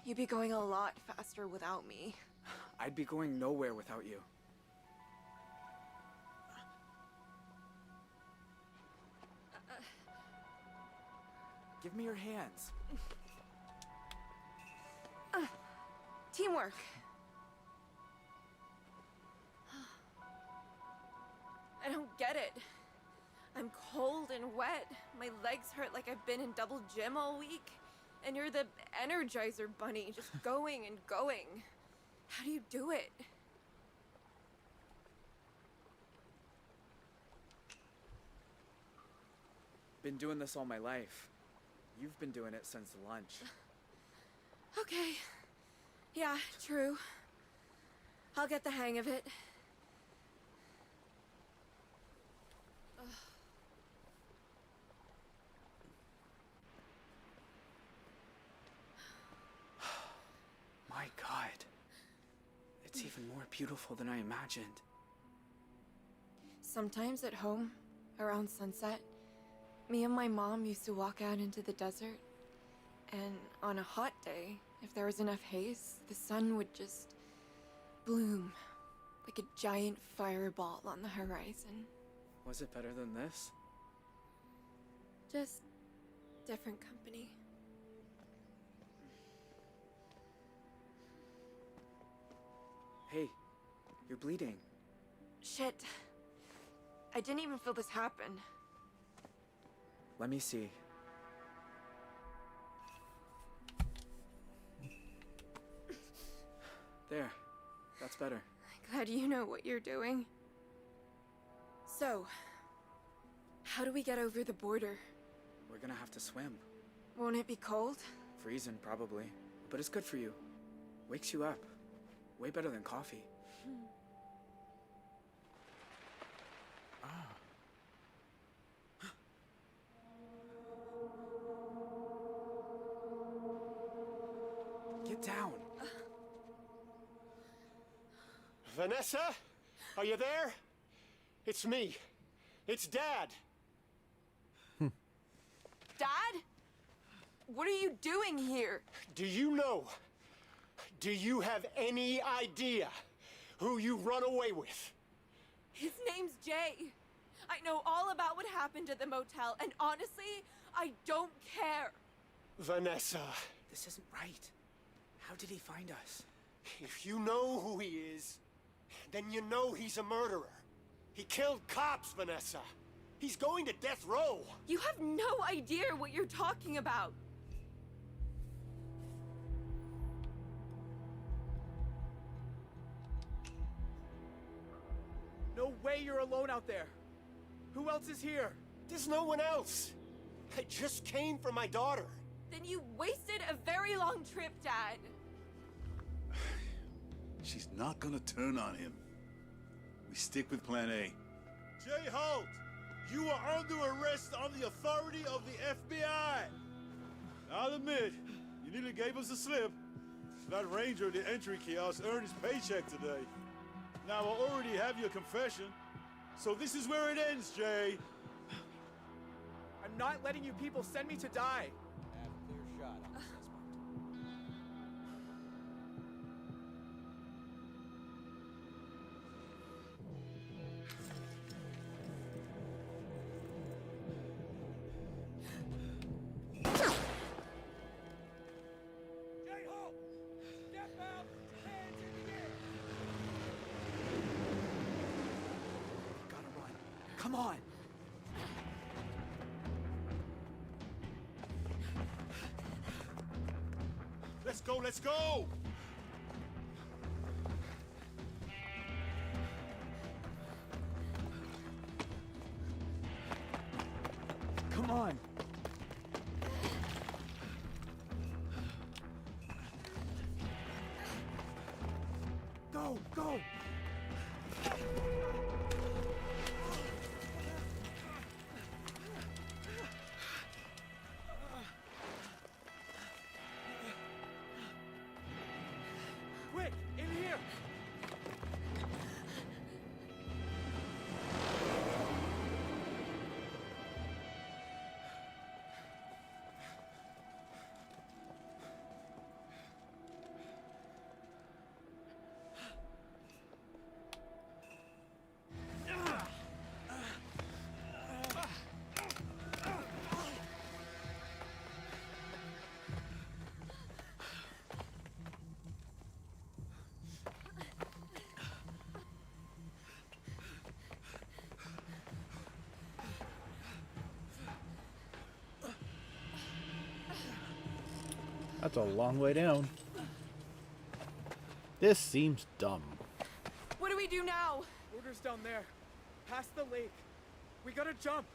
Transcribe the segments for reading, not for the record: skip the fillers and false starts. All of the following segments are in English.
You'd be going a lot faster without me. I'd be going nowhere without you. Give me your hands. Teamwork. I don't get it. I'm cold and wet. My legs hurt like I've been in double gym all week. And you're the Energizer Bunny, just going and going. How do you do it? Been doing this all my life. You've been doing it since lunch. Okay. Yeah, true. I'll get the hang of it. My God. It's even more beautiful than I imagined. Sometimes at home, around sunset, me and my mom used to walk out into the desert. And on a hot day, if there was enough haze, the sun would just bloom like a giant fireball on the horizon. Was it better than this? Just different company. Hey, you're bleeding. Shit. I didn't even feel this happen. Let me see. There. That's better. Glad you know what you're doing. So, how do we get over the border? We're gonna have to swim. Won't it be cold? Freezing, probably. But it's good for you. Wakes you up. Way better than coffee. Get down. Vanessa? Are you there? It's me. It's Dad. Dad? What are you doing here? Do you know? Do you have any idea who you run away with? His name's Jay. I know all about what happened at the motel, and honestly, I don't care. Vanessa, This isn't right. How did he find us? if you know who he is, then you know he's a murderer. He killed cops, Vanessa. He's going to death row. You have no idea what you're talking about. No way you're alone out there. Who else is here? There's no one else. I just came for my daughter. Then you wasted a very long trip, Dad. She's not gonna turn on him. We stick with plan A. Jay Holt, you are under arrest on the authority of the FBI. I'll admit, you nearly gave us a slip. That ranger at the entry kiosk earned his paycheck today. Now, I already have your confession, so this is where it ends, Jay. I'm not letting you people send me to die. Have a clear shot on the suspect. Jay Holt, step out, hands in the air. Gotta run. Come on. Let's go, let's go! Come on. Go, go. Quick, in here. That's a long way down. This seems dumb. What do we do now? Order's down there. Past the lake. We gotta jump.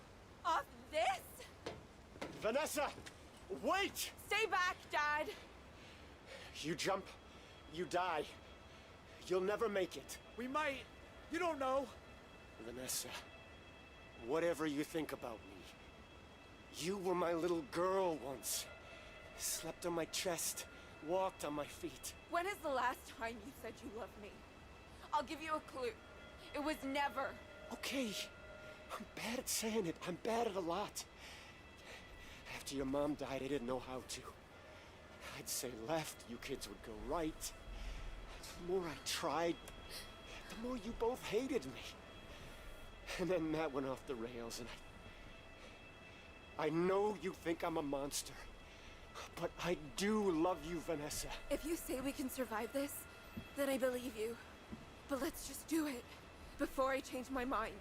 Off this? Vanessa! Wait! Stay back, Dad. You jump, you die. You'll never make it. We might. You don't know. Vanessa, whatever you think about me, you were my little girl once. Slept on my chest, walked on my feet. When is the last time you said you loved me? I'll give you a clue. It was never. Okay, I'm bad at saying it. I'm bad at a lot. After your mom died, I didn't know how to. I'd say left, you kids would go right. The more I tried, the more you both hated me. And then Matt went off the rails, and I know you think I'm a monster, but I do love you, Vanessa. If you say we can survive this, then I believe you. But let's just do it before I change my mind.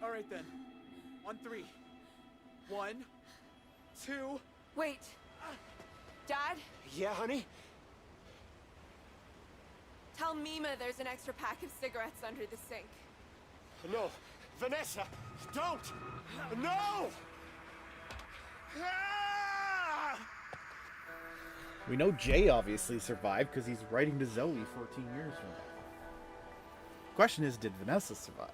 All right then. On 3. 1, 2. Wait. Dad, Yeah, honey? tell Mima there's an extra pack of cigarettes under the sink. No. Vanessa, don't! No! Ah! We know Jay obviously survived because he's writing to Zoe 14 years from now. Question is, did Vanessa survive?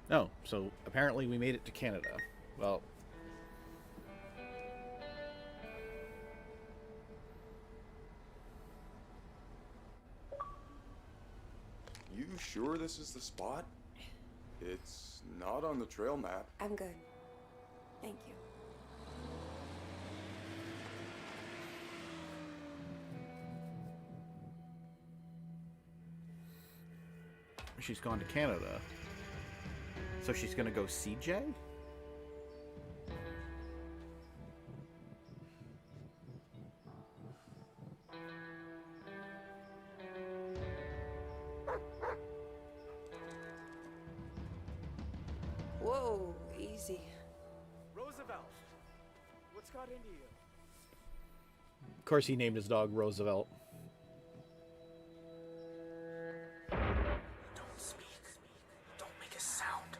No, so apparently we made it to Canada. Well, You sure this is the spot? It's not on the trail map. I'm good. Thank you. she's gone to Canada. So she's gonna go see Jay? Whoa, easy. Roosevelt, what's got into you? Of course he named his dog Roosevelt. Don't speak. Don't make a sound.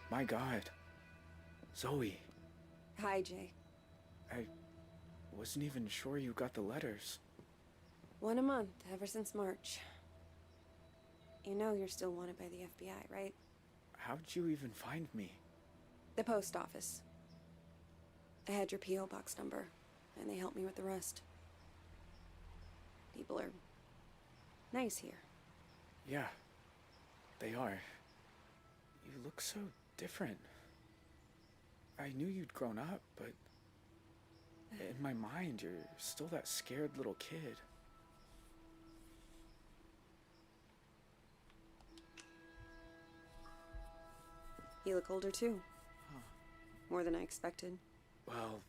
My God. Zoe, Hi, Jay. I wasn't even sure you got the letters. One a month, ever since March. You know you're still wanted by the FBI, right? How'd you even find me? The post office. I had your P.O. box number, and they helped me with the rest. People are nice here. Yeah, they are. You look so different. I knew you'd grown up, but in my mind, you're still that scared little kid. You look older too. Huh. More than I expected. Well,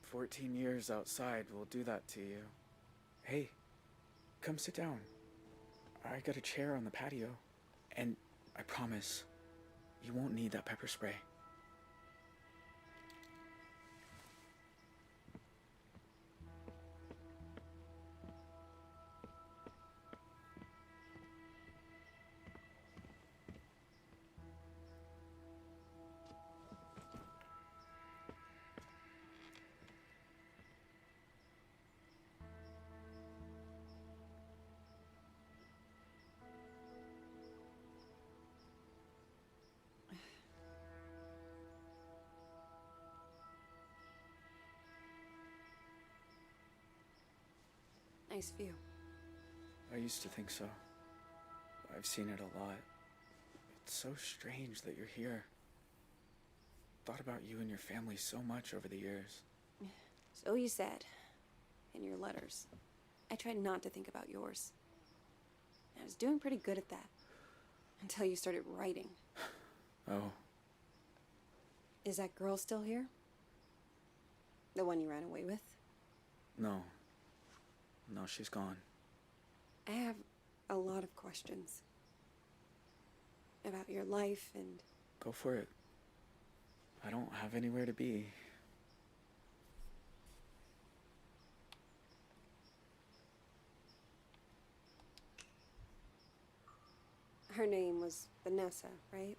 14 years outside will do that to you. Hey, come sit down. I got a chair on the patio. And I promise, you won't need that pepper spray. Nice view. I used to think so. I've seen it a lot. It's so strange that you're here. Thought about you and your family so much over the years. So you said. In your letters. I tried not to think about yours. I was doing pretty good at that. Until you started writing. Oh. Is that girl still here? The one you ran away with? No. No, she's gone. I have a lot of questions. About your life and... Go for it. I don't have anywhere to be. Her name was Vanessa, right?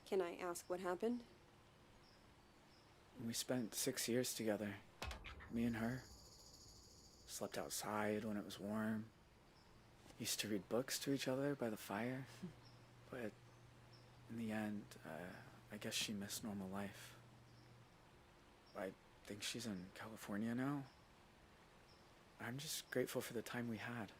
Can I ask what happened? We spent 6 years together. Me and her. Slept outside when it was warm. Used to read books to each other by the fire. But in the end, I guess she missed normal life. I think she's in California now. I'm just grateful for the time we had.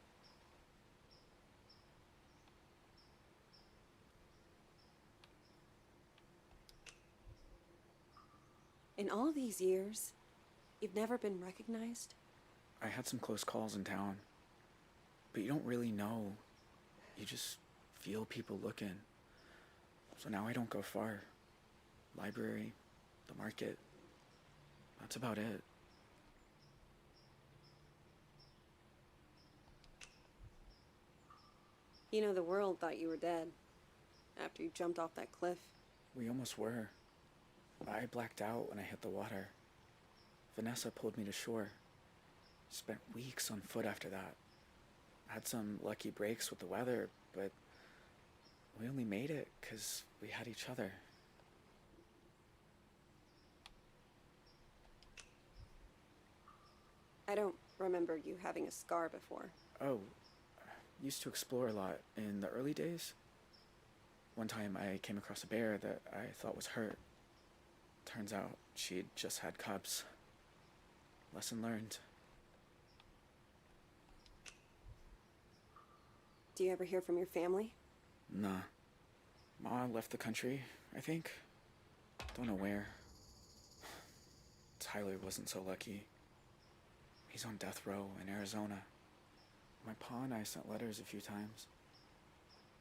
In all these years, you've never been recognized? I had some close calls in town. But you don't really know. You just feel people looking. So now I don't go far. Library, the market. That's about it. You know, the world thought you were dead after you jumped off that cliff. We almost were. I blacked out when I hit the water. Vanessa pulled me to shore. Spent weeks on foot after that. Had some lucky breaks with the weather, but we only made it because we had each other. I don't remember you having a scar before. Oh, used to explore a lot in the early days. One time I came across a bear that I thought was hurt. Turns out she'd just had cubs. Lesson learned. Do you ever hear from your family? Nah. Ma left the country, I think. Don't know where. Tyler wasn't so lucky. He's on death row in Arizona. My pa and I sent letters a few times.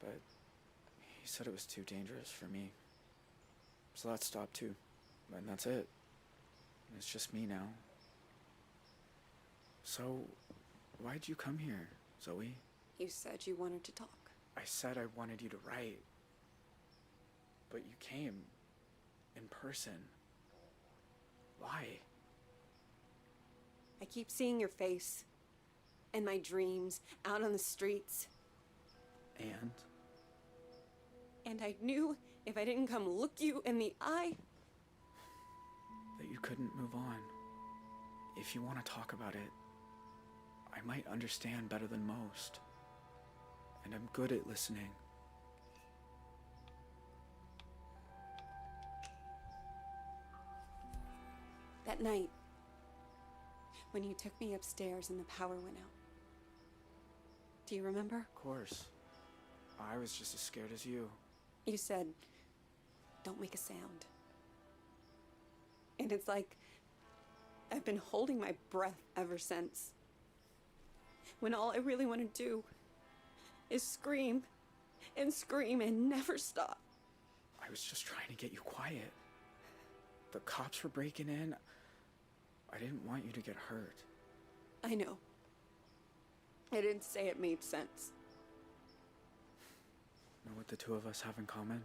But he said it was too dangerous for me. So that stopped too. And that's it. It's just me now. So, why'd you come here, Zoe? You said you wanted to talk. I said I wanted you to write. But you came. In person. Why? I keep seeing your face. In my dreams, out on the streets. And? And I knew if I didn't come look you in the eye... that you couldn't move on. If you want to talk about it, I might understand better than most. And I'm good at listening. That night, when you took me upstairs and the power went out. Do you remember? Of course. I was just as scared as you. You said, don't make a sound. And it's like I've been holding my breath ever since. When all I really want to do is scream and scream and never stop. I was just trying to get you quiet. The cops were breaking in. I didn't want you to get hurt. I know. I didn't say it made sense. Know what the two of us have in common?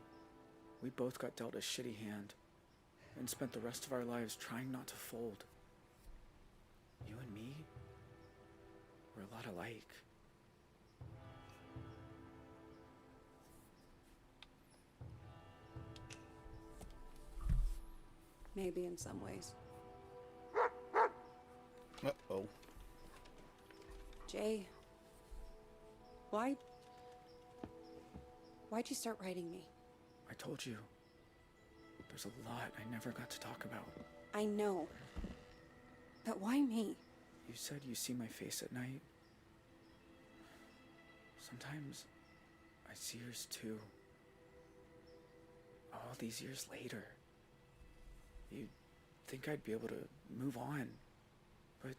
We both got dealt a shitty hand and spent the rest of our lives trying not to fold. You and me, we're a lot alike. Maybe in some ways. Uh-oh. Jay, why'd you start writing me? I told you. There's a lot I never got to talk about. I know. But why me? You said you see my face at night. Sometimes I see yours too. All these years later. You'd think I'd be able to move on. But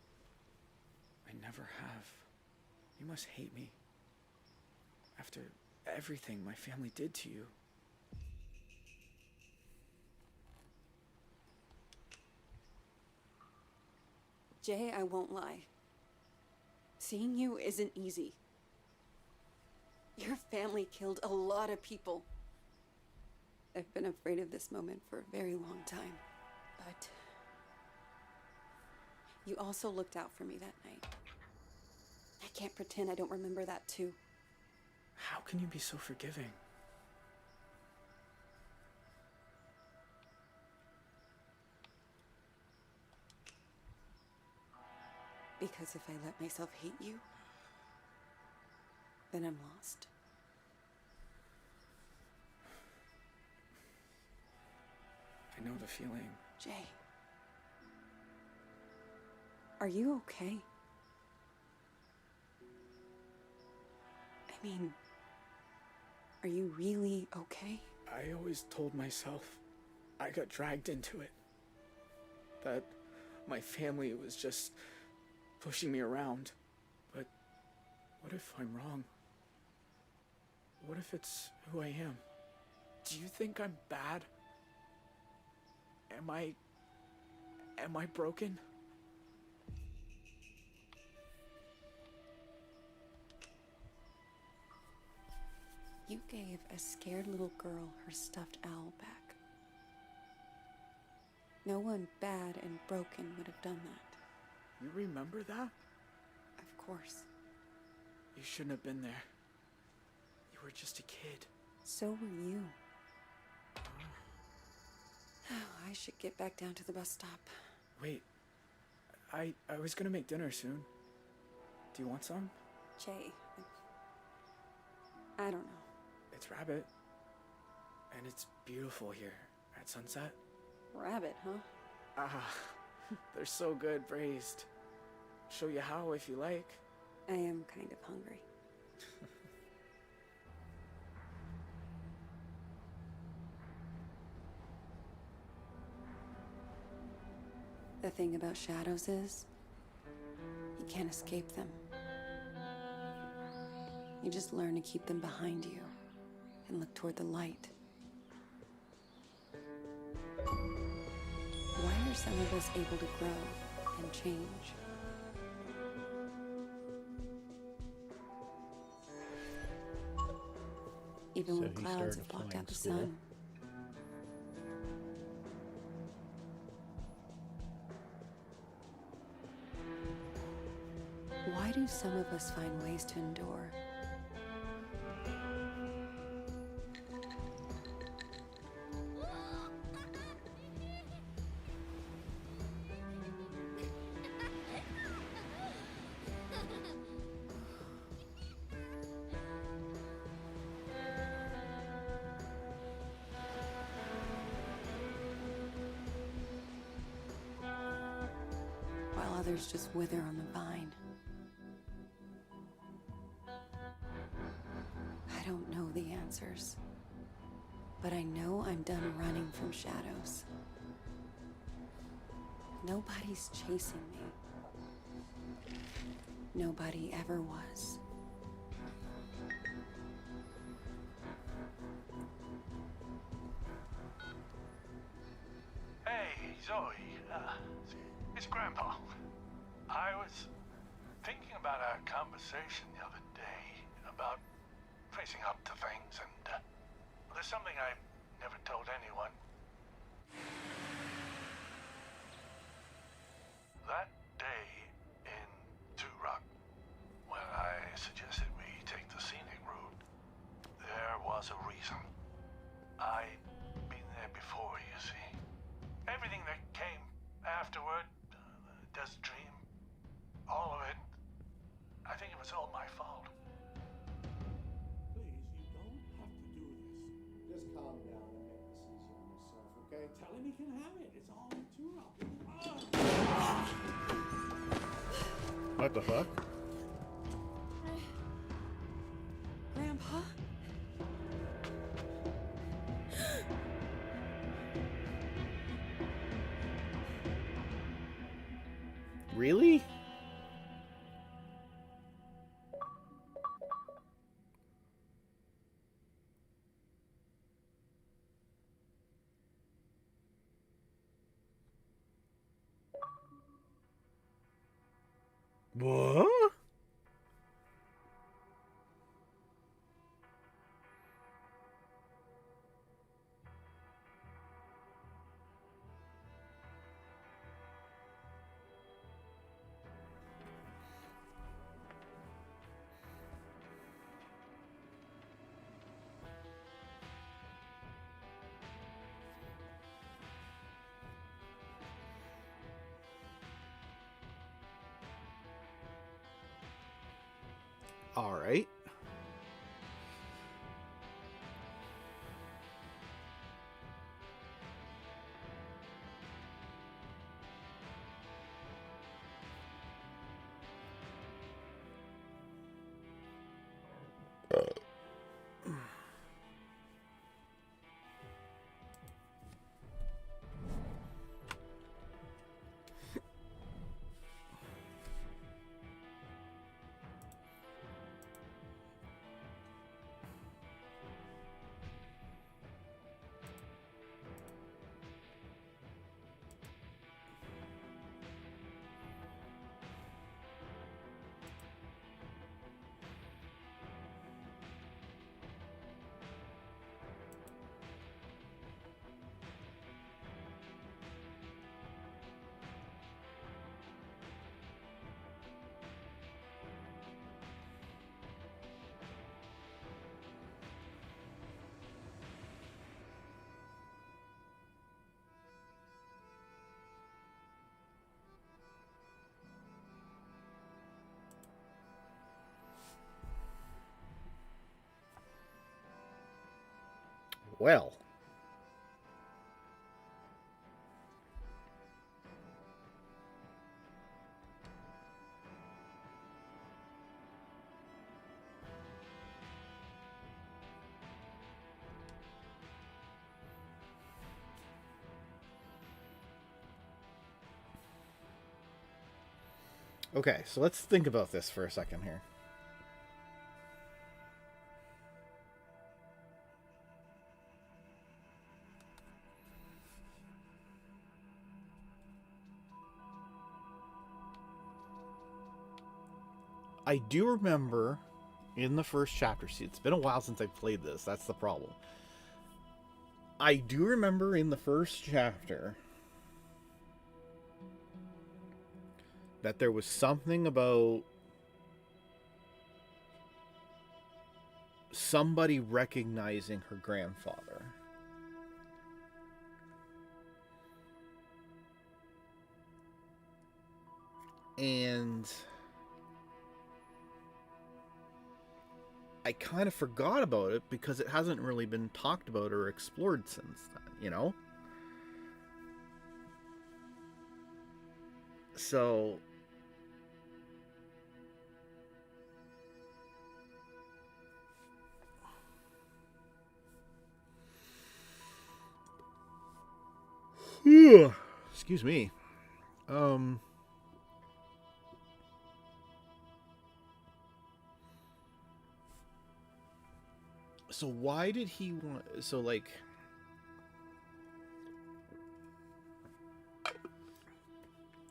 I never have. You must hate me. After everything my family did to you. Jay, I won't lie. Seeing you isn't easy. Your family killed a lot of people. I've been afraid of this moment for a very long time. But you also looked out for me that night. I can't pretend I don't remember that too. How can you be so forgiving? Because if I let myself hate you, then I'm lost. I know the feeling. Jay. Are you okay? I mean, are you really okay? I always told myself I got dragged into it. That my family was just pushing me around. But what if I'm wrong? What if it's who I am? Do you think I'm bad? Am I broken? You gave a scared little girl her stuffed owl back. No one bad and broken would have done that. You remember that? Of course. You shouldn't have been there. You were just a kid. So were you. I should get back down to the bus stop. Wait. I was gonna make dinner soon. Do you want some? Jay, I don't know. It's Rabbit. And it's beautiful here at sunset. Rabbit, huh? Ah, they're so good braised. Show you how if you like. I am kind of hungry. The thing about shadows is, you can't escape them. You just learn to keep them behind you and look toward the light. Why are some of us able to grow and change? Even So when he clouds started have blocked flying out the school. sun. Why do some of us find ways to endure? While others just wither on the vine. I don't know the answers, but I know I'm done running from shadows. Nobody's chasing me. Nobody ever was. Hey, Zoe. It's Grandpa. I was thinking about our conversation the other day about facing up to things, and there's something I never told anyone. That day in Rock, when I suggested we take the scenic route, there was a reason. I'd been there before, you see. Everything that came afterward, the desert dream, all of it, I think it was all my fault. Please, you don't have to do this. Just calm down and make this easy on yourself, okay? Tell him he can have it. It's all in Turok. What the fuck? Grandpa? Really? What? All right. Well. Okay, so let's think about this for a second here. I do remember in the first chapter, see, it's been a while since I've played this, that's the problem. I do remember in the first chapter that there was something about somebody recognizing her grandfather. And I kind of forgot about it because it hasn't really been talked about or explored since then, you know? So excuse me. So why did he want... So, like...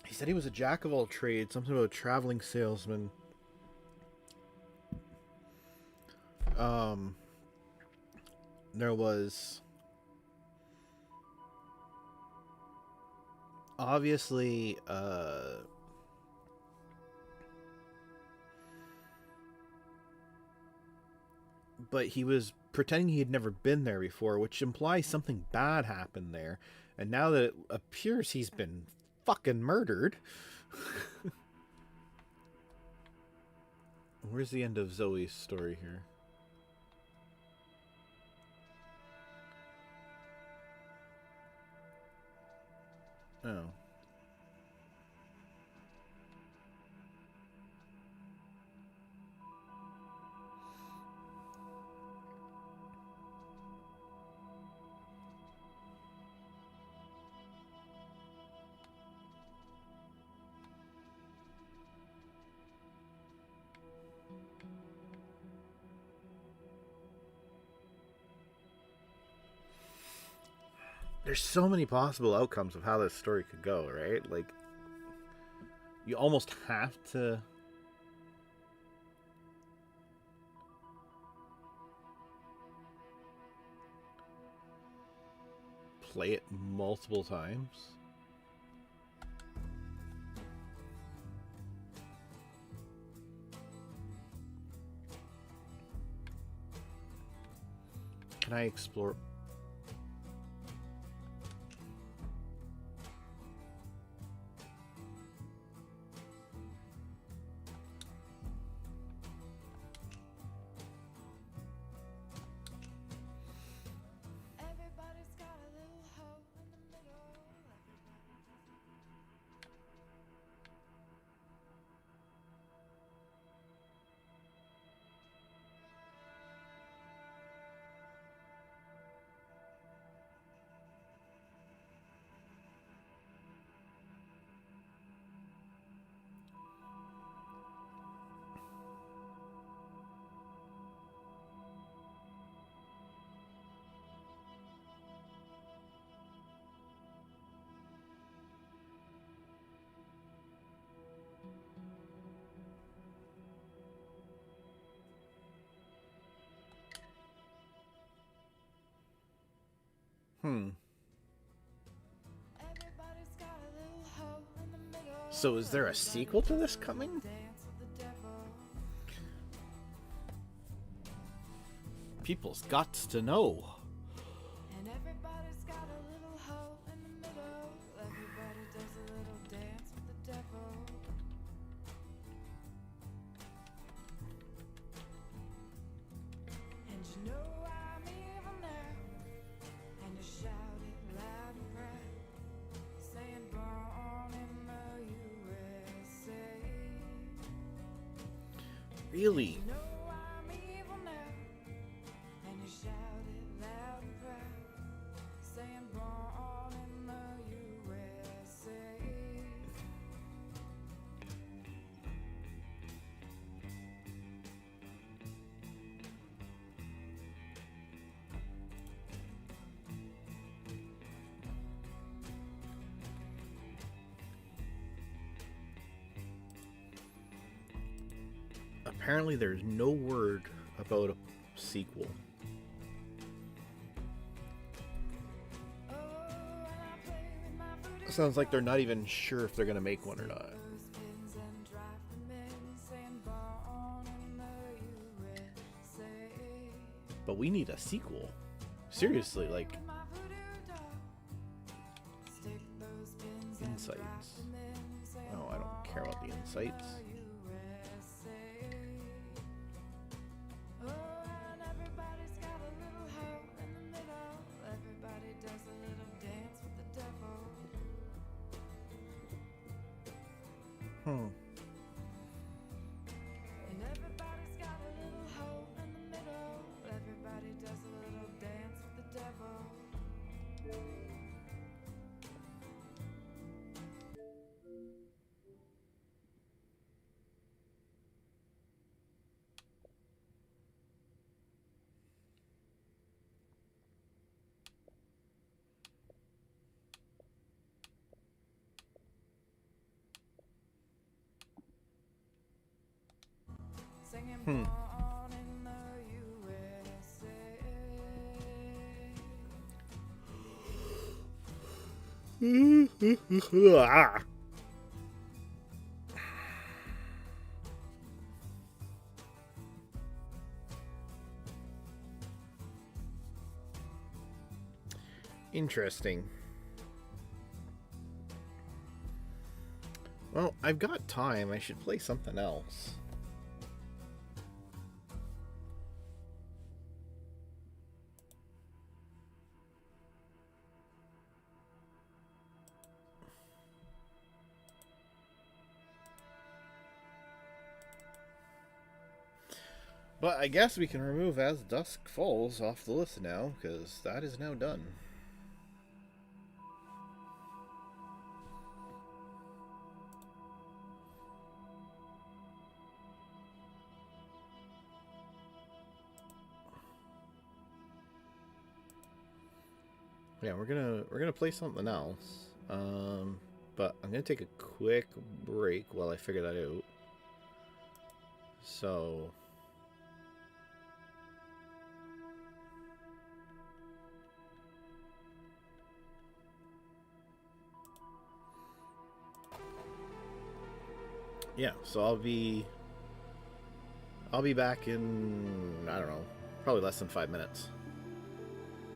He said he was a jack of all trades. Something about a traveling salesman. There was... Obviously, but he was pretending he had never been there before, which implies something bad happened there. And now that it appears he's been fucking murdered. Where's the end of Zoe's story here? Oh. There's so many possible outcomes of how this story could go, right? Like, you almost have to play it multiple times. Can I explore? Everybody's got a little hole in the middle. Everybody's got a little hole in the middle. So is there a sequel to this coming? Dance with the devil. People's got to know. And everybody's got a little hole in the middle. Everybody does a little dance with the devil. And you know I'm evil now. And you shout it loud and proud, saying born in the USA. Really? You know I'm evil now. And you shout it loud and proud, saying born in the USA. Apparently there's no word about a sequel. Oh, and I play with my voodoo Sounds like they're not even sure if they're gonna make one or not. those pins and drive them in, saying born in the USA. But we need a sequel. Seriously, like With my voodoo doll, stick those pins and insights. drive them in, saying Oh, I don't care about the insights. USA. Oh, and everybody's got a little hole in the middle. Everybody does a little dance with the devil. And everybody's got a little hole in the middle. Everybody does a little dance with the devil. Singing born in the USA. Interesting. Well, I've got time. I should play something else. But I guess we can remove As Dusk Falls off the list now, because that is now done. Yeah, we're gonna play something else. But I'm gonna take a quick break while I figure that out. So yeah, so I'll be back in, I don't know, probably less than 5 minutes.